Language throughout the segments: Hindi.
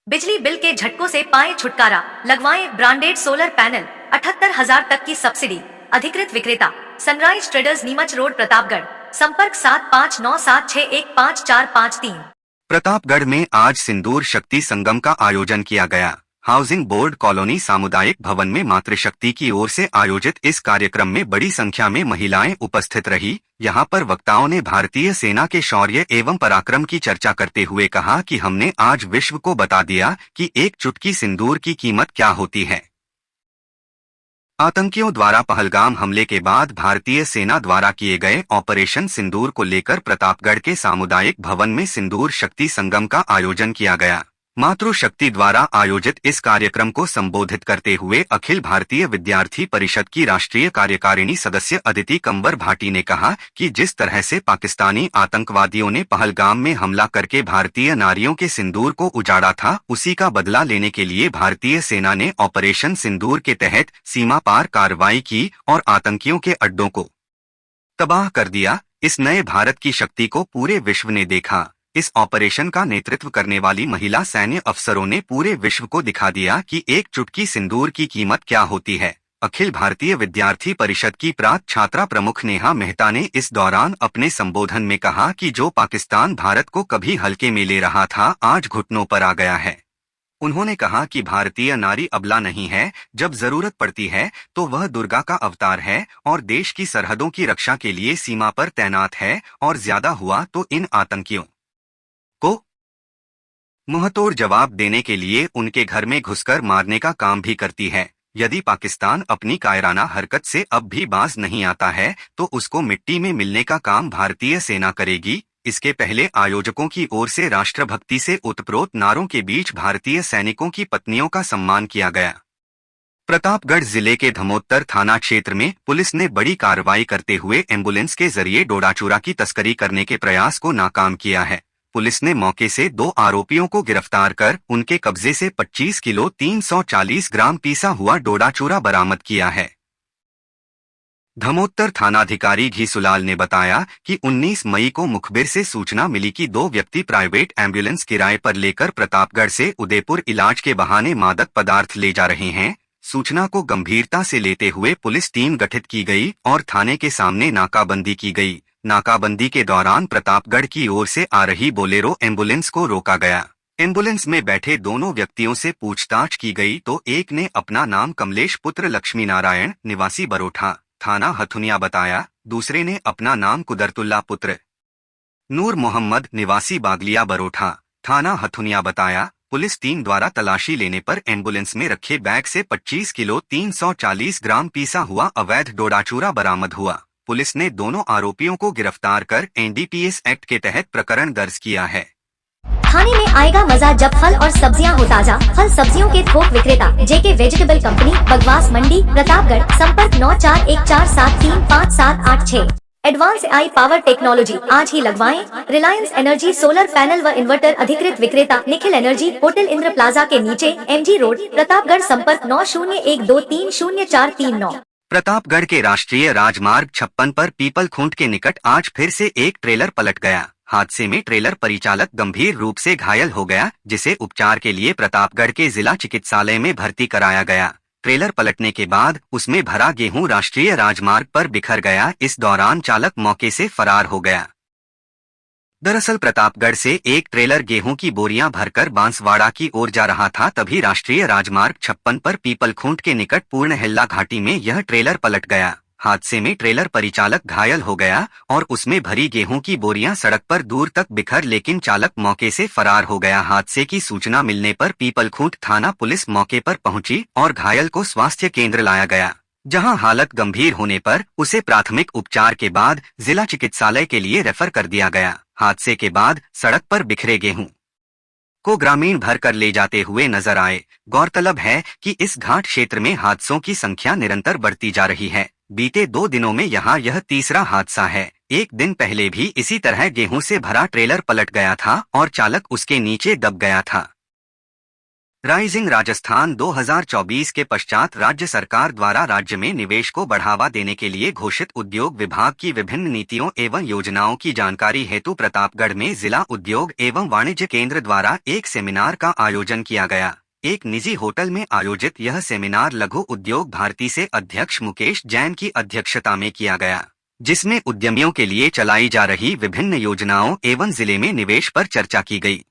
बिजली बिल के झटकों से पाएं छुटकारा, लगवाएं ब्रांडेड सोलर पैनल, 78,000 तक की सब्सिडी। अधिकृत विक्रेता sunrise traders, Neemuch road, Pratapgarh. संपर्क 7597615453। प्रतापगढ़ में आज सिंदूर शक्ति संगम का आयोजन किया गया। हाउसिंग बोर्ड कॉलोनी सामुदायिक भवन में मातृशक्ति की ओर से आयोजित इस कार्यक्रम में बड़ी संख्या में महिलाएं उपस्थित रही। यहां पर वक्ताओं ने भारतीय सेना के शौर्य एवं पराक्रम की चर्चा करते हुए कहा कि हमने आज विश्व को बता दिया कि एक चुटकी सिंदूर की कीमत क्या होती है। आतंकियों द्वारा पहलगाम हमले के बाद भारतीय सेना द्वारा किए गए ऑपरेशन सिंदूर को लेकर प्रतापगढ़ के सामुदायिक भवन में सिंदूर शक्ति संगम का आयोजन किया गया। मातृशक्ति द्वारा आयोजित इस कार्यक्रम को संबोधित करते हुए अखिल भारतीय विद्यार्थी परिषद की राष्ट्रीय कार्यकारिणी सदस्य अदिति कंवर भाटी ने कहा कि जिस तरह से पाकिस्तानी आतंकवादियों ने पहलगाम में हमला करके भारतीय नारियों के सिंदूर को उजाड़ा था, उसी का बदला लेने के लिए भारतीय सेना ने ऑपरेशन सिंदूर के तहत सीमा पार कार्रवाई की और आतंकियों के अड्डों को तबाह कर दिया। इस नए भारत की शक्ति को पूरे विश्व ने देखा। इस ऑपरेशन का नेतृत्व करने वाली महिला सैन्य अफसरों ने पूरे विश्व को दिखा दिया कि एक चुटकी सिंदूर की कीमत क्या होती है। अखिल भारतीय विद्यार्थी परिषद की प्रात छात्रा प्रमुख नेहा मेहता ने इस दौरान अपने संबोधन में कहा कि जो पाकिस्तान भारत को कभी हल्के में ले रहा था, आज घुटनों पर आ गया है। उन्होंने कहा कि भारतीय नारी अबला नहीं है, जब जरूरत पड़ती है तो वह दुर्गा का अवतार है और देश की सरहदों की रक्षा के लिए सीमा पर तैनात है, और ज्यादा हुआ तो इन आतंकियों को मुंहतोड़ जवाब देने के लिए उनके घर में घुसकर मारने का काम भी करती है। यदि पाकिस्तान अपनी कायराना हरकत से अब भी बाज नहीं आता है तो उसको मिट्टी में मिलने का काम भारतीय सेना करेगी। इसके पहले आयोजकों की ओर से राष्ट्रभक्ति से ओतप्रोत नारों के बीच भारतीय सैनिकों की पत्नियों का सम्मान किया गया। प्रतापगढ़ जिले के धमोत्तर थाना क्षेत्र में पुलिस ने बड़ी कार्रवाई करते हुए एम्बुलेंस के जरिए डोडाचूरा की तस्करी करने के प्रयास को नाकाम किया है। पुलिस ने मौके से 2 आरोपियों को गिरफ्तार कर उनके कब्जे से 25 किलो 340 ग्राम पीसा हुआ डोडाचूरा बरामद किया है। धमोत्तर थानाधिकारी घीसुलाल ने बताया कि 19 मई को मुखबिर से सूचना मिली कि 2 व्यक्ति प्राइवेट एम्बुलेंस किराए पर लेकर प्रतापगढ़ से उदयपुर इलाज के बहाने मादक पदार्थ ले जा रहे हैं। सूचना को गंभीरता से लेते हुए पुलिस टीम गठित की गई और थाने के सामने नाकाबंदी की गई। नाकाबंदी के दौरान प्रतापगढ़ की ओर से आ रही बोलेरो एम्बुलेंस को रोका गया। एम्बुलेंस में बैठे दोनों व्यक्तियों से पूछताछ की गई तो एक ने अपना नाम कमलेश पुत्र लक्ष्मी नारायण निवासी बरोठा थाना हथुनिया बताया, दूसरे ने अपना नाम कुदरतुल्ला पुत्र नूर मोहम्मद निवासी बागलिया बरोठा थाना हथुनिया बताया। पुलिस टीम द्वारा तलाशी लेने पर एम्बुलेंस में रखे बैग से 25 किलो 340 ग्राम पीसा हुआ अवैध डोडाचूरा बरामद हुआ। पुलिस ने दोनों आरोपियों को गिरफ्तार कर एनडीपीएस एक्ट के तहत प्रकरण दर्ज किया है। खाने में आएगा मजा जब फल और सब्जियां हो ताजा। फल सब्जियों के थोक विक्रेता जेके वेजिटेबल कंपनी, बगवास मंडी, प्रतापगढ़। संपर्क 9414735786। एडवांस आई पावर टेक्नोलॉजी आज ही लगवाएं। रिलायंस एनर्जी सोलर पैनल व इन्वर्टर। अधिकृत विक्रेता Nikhil energy, hotel Indra plaza के नीचे, एमजी रोड, प्रतापगढ़। संपर्क 9012300439। प्रतापगढ़ के राष्ट्रीय राजमार्ग 56 पर पीपल खूंट के निकट आज फिर से एक ट्रेलर पलट गया। हादसे में ट्रेलर परिचालक गंभीर रूप से घायल हो गया, जिसे उपचार के लिए प्रतापगढ़ के जिला चिकित्सालय में भर्ती कराया गया। ट्रेलर पलटने के बाद उसमें भरा गेहूं राष्ट्रीय राजमार्ग पर बिखर गया। इस दौरान चालक मौके से फरार हो गया। दरअसल प्रतापगढ़ से एक ट्रेलर गेहूं की बोरियां भरकर बांसवाड़ा की ओर जा रहा था, तभी राष्ट्रीय राजमार्ग 56 पर पीपल खूंट के निकट पूर्णहिल्ला घाटी में यह ट्रेलर पलट गया। हादसे में ट्रेलर परिचालक घायल हो गया और उसमें भरी गेहूं की बोरियां सड़क पर दूर तक बिखर, लेकिन चालक मौके से फरार हो गया। हादसे की सूचना मिलने पर पीपल खूंट थाना पुलिस मौके पर पहुंची और घायल को स्वास्थ्य केंद्र लाया गया, जहां हालत गंभीर होने पर उसे प्राथमिक उपचार के बाद जिला चिकित्सालय के लिए रेफर कर दिया गया। हादसे के बाद सड़क पर बिखरे गेहूं को ग्रामीण भर कर ले जाते हुए नजर आए। गौरतलब है कि इस घाट क्षेत्र में हादसों की संख्या निरंतर बढ़ती जा रही है। बीते 2 दिनों में यहां यह तीसरा हादसा है। एक दिन पहले भी इसी तरह गेहूं से भरा ट्रेलर पलट गया था और चालक उसके नीचे दब गया था। राइजिंग राजस्थान 2024 के पश्चात राज्य सरकार द्वारा राज्य में निवेश को बढ़ावा देने के लिए घोषित उद्योग विभाग की विभिन्न नीतियों एवं योजनाओं की जानकारी हेतु प्रतापगढ़ में जिला उद्योग एवं वाणिज्य केंद्र द्वारा एक सेमिनार का आयोजन किया गया। एक निजी होटल में आयोजित यह सेमिनार लघु उद्योग भारती से अध्यक्ष मुकेश जैन की अध्यक्षता में किया गया, जिसमें उद्यमियों के लिए चलाई जा रही विभिन्न योजनाओं एवं जिले में निवेश पर चर्चा की गई।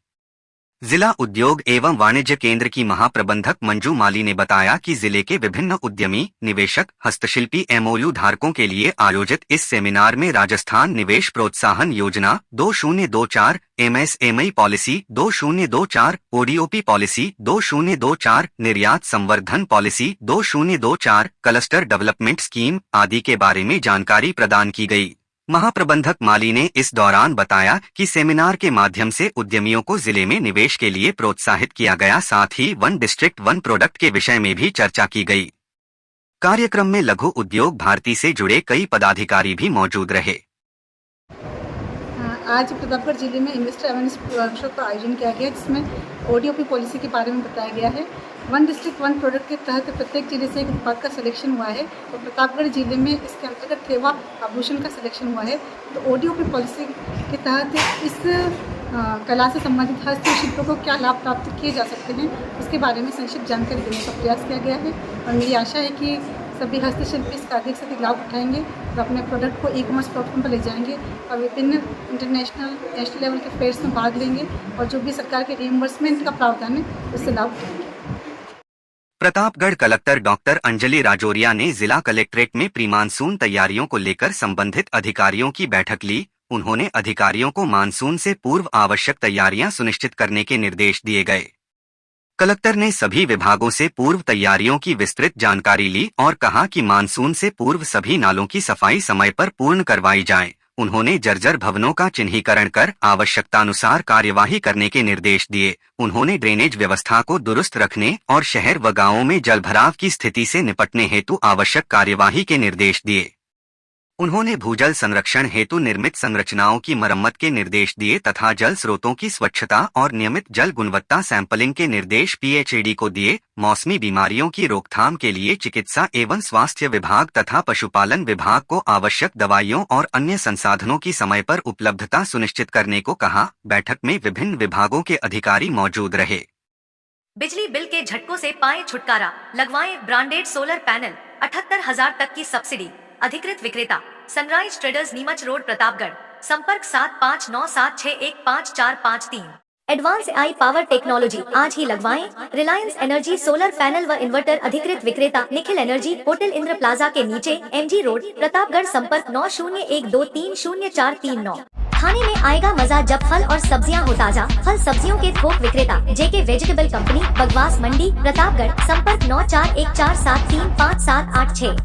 जिला उद्योग एवं वाणिज्य केंद्र की महाप्रबंधक मंजू माली ने बताया कि जिले के विभिन्न उद्यमी, निवेशक, हस्तशिल्पी एमओयू धारकों के लिए आयोजित इस सेमिनार में राजस्थान निवेश प्रोत्साहन योजना 2024, एमएसएमई पॉलिसी 2024, ओडीओपी पॉलिसी 2024, निर्यात संवर्धन पॉलिसी 2024, क्लस्टर डेवलपमेंट स्कीम आदि के बारे में जानकारी प्रदान की गई। महाप्रबंधक माली ने इस दौरान बताया कि सेमिनार के माध्यम से उद्यमियों को जिले में निवेश के लिए प्रोत्साहित किया गया, साथ ही वन डिस्ट्रिक्ट वन प्रोडक्ट के विषय में भी चर्चा की गई। कार्यक्रम में लघु उद्योग भारती से जुड़े कई पदाधिकारी भी मौजूद रहे। आज प्रतापगढ़ जिले में इन्वेस्टर अवेयरनेस वर्कशॉप का आयोजन किया गया, जिसमें ओडीओपी पॉलिसी के बारे में बताया गया है। वन डिस्ट्रिक्ट वन प्रोडक्ट के तहत प्रत्येक जिले से एक उत्पाद का सिलेक्शन हुआ है और प्रतापगढ़ जिले में इसके अंतर्गत थेवा आभूषण का सिलेक्शन हुआ है। तो ओडीओपी पॉलिसी के तहत इस कला से संबंधित हस्तशिल्पों को क्या लाभ प्राप्त किए जा सकते हैं, उसके बारे में संक्षिप्त जानकारी देने का प्रयास किया गया है। और मेरी आशा है कि सभी हस्तशिल्पी इसका अधिक से अधिक लाभ उठाएंगे और अपने प्रोडक्ट को ई-कॉमर्स प्लेटफॉर्म पर ले जाएंगे और विभिन्न इंटरनेशनल नेशनल लेवल के फेयर्स में भाग लेंगे और जो भी सरकार के रिइंबर्समेंट का प्रावधान है उससे लाभ उठाएंगे। प्रतापगढ़ कलेक्टर डॉक्टर अंजलि राजौरिया ने जिला कलेक्ट्रेट में प्री मानसून तैयारियों को लेकर संबंधित अधिकारियों की बैठक ली। उन्होंने अधिकारियों को मानसून से पूर्व आवश्यक तैयारियां सुनिश्चित करने के निर्देश दिए गए। कलेक्टर ने सभी विभागों से पूर्व तैयारियों की विस्तृत जानकारी ली और कहा कि मानसून से पूर्व सभी नालों की सफाई समय पर पूर्ण करवाई जाए। उन्होंने जर्जर भवनों का चिन्हीकरण कर आवश्यकतानुसार कार्यवाही करने के निर्देश दिए। उन्होंने ड्रेनेज व्यवस्था को दुरुस्त रखने और शहर व गांवों में जलभराव की स्थिति से निपटने हेतु आवश्यक कार्यवाही के निर्देश दिए। उन्होंने भूजल संरक्षण हेतु निर्मित संरचनाओं की मरम्मत के निर्देश दिए तथा जल स्रोतों की स्वच्छता और नियमित जल गुणवत्ता सैंपलिंग के निर्देश पीएचईडी को दिए। मौसमी बीमारियों की रोकथाम के लिए चिकित्सा एवं स्वास्थ्य विभाग तथा पशुपालन विभाग को आवश्यक दवाइयों और अन्य संसाधनों की समय पर उपलब्धता सुनिश्चित करने को कहा। बैठक में विभिन्न विभागों के अधिकारी मौजूद रहे। बिजली बिल के झटकों से पाए छुटकारा, लगवाएं ब्रांडेड सोलर पैनल, 78,000 तक की सब्सिडी। अधिकृत विक्रेता sunrise traders Neemuch road Pratapgarh, संपर्क 7597615453। एडवांस AI पावर टेक्नोलॉजी आज ही लगवाएं। रिलायंस एनर्जी सोलर पैनल व इन्वर्टर अधिकृत विक्रेता Nikhil energy, hotel Indra plaza के नीचे, MG रोड प्रतापगढ़, संपर्क 9012230439। खाने में आएगा मजा जब फल और सब्जियां हो ताजा। फल सब्जियों के थोक विक्रेता JK वेजिटेबल कंपनी, बगवास मंडी प्रतापगढ़, संपर्क 9414735786।